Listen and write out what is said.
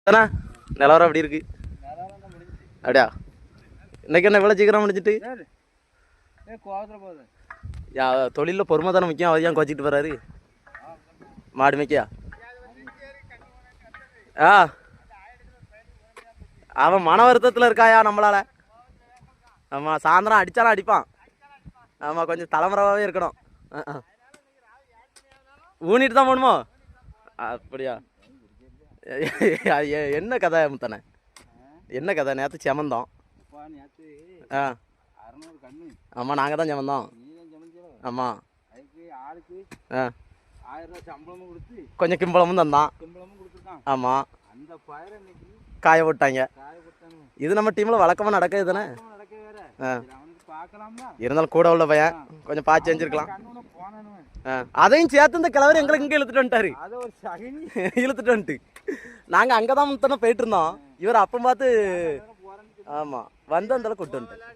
தானே நிலவரம் அப்படி இருக்கு அப்படியா? இன்னைக்கு என்ன இவ்வளோ சீக்கிரம் முடிஞ்சிட்டு? தொழிலில் பொறுமை தானே முக்கியம். அவர் ஏன் குறைச்சிட்டு வர்றாரு? மாடு மேய்க்கியா? ஆ, அவன் மன வருத்தத்தில் இருக்காயா நம்மளால. ஆமாம், சாயந்தரம் அடித்தாலும் அடிப்பான். ஆமாம், கொஞ்சம் தலைமுறைவாகவே இருக்கணும். ஊனிட்டு தான் போகணுமோ? அப்படியா? என்ன கதை முத்தனை? என்ன கதை? நேற்று செமந்தோம். ஆ, ஆமாம், நாங்கள் தான் செமந்தோம். ஆமாம். ஆ, கொஞ்சம் கிம்பளமும் தந்தான். ஆமாம், காய போட்டாங்க. இது நம்ம டீமில் வழக்கமாக நடக்குது தானே. ஆ, இருந்தாலும் கூட உள்ள பையன் கொஞ்சம் பார்த்து செஞ்சுருக்கலாம். அதையும் சேர்த்து இந்த கிழவர் எங்களுக்கு இங்கே இழுத்துட்டு வந்துட்டாரு. இழுத்துட்டு வந்துட்டு நாங்கள் அங்கே தான் முத்தனை போயிட்டு இருந்தோம். இவர் அப்போ பார்த்து ஆமாம் வந்து அந்தளவுக்கு கொண்டு வந்துட்டார்.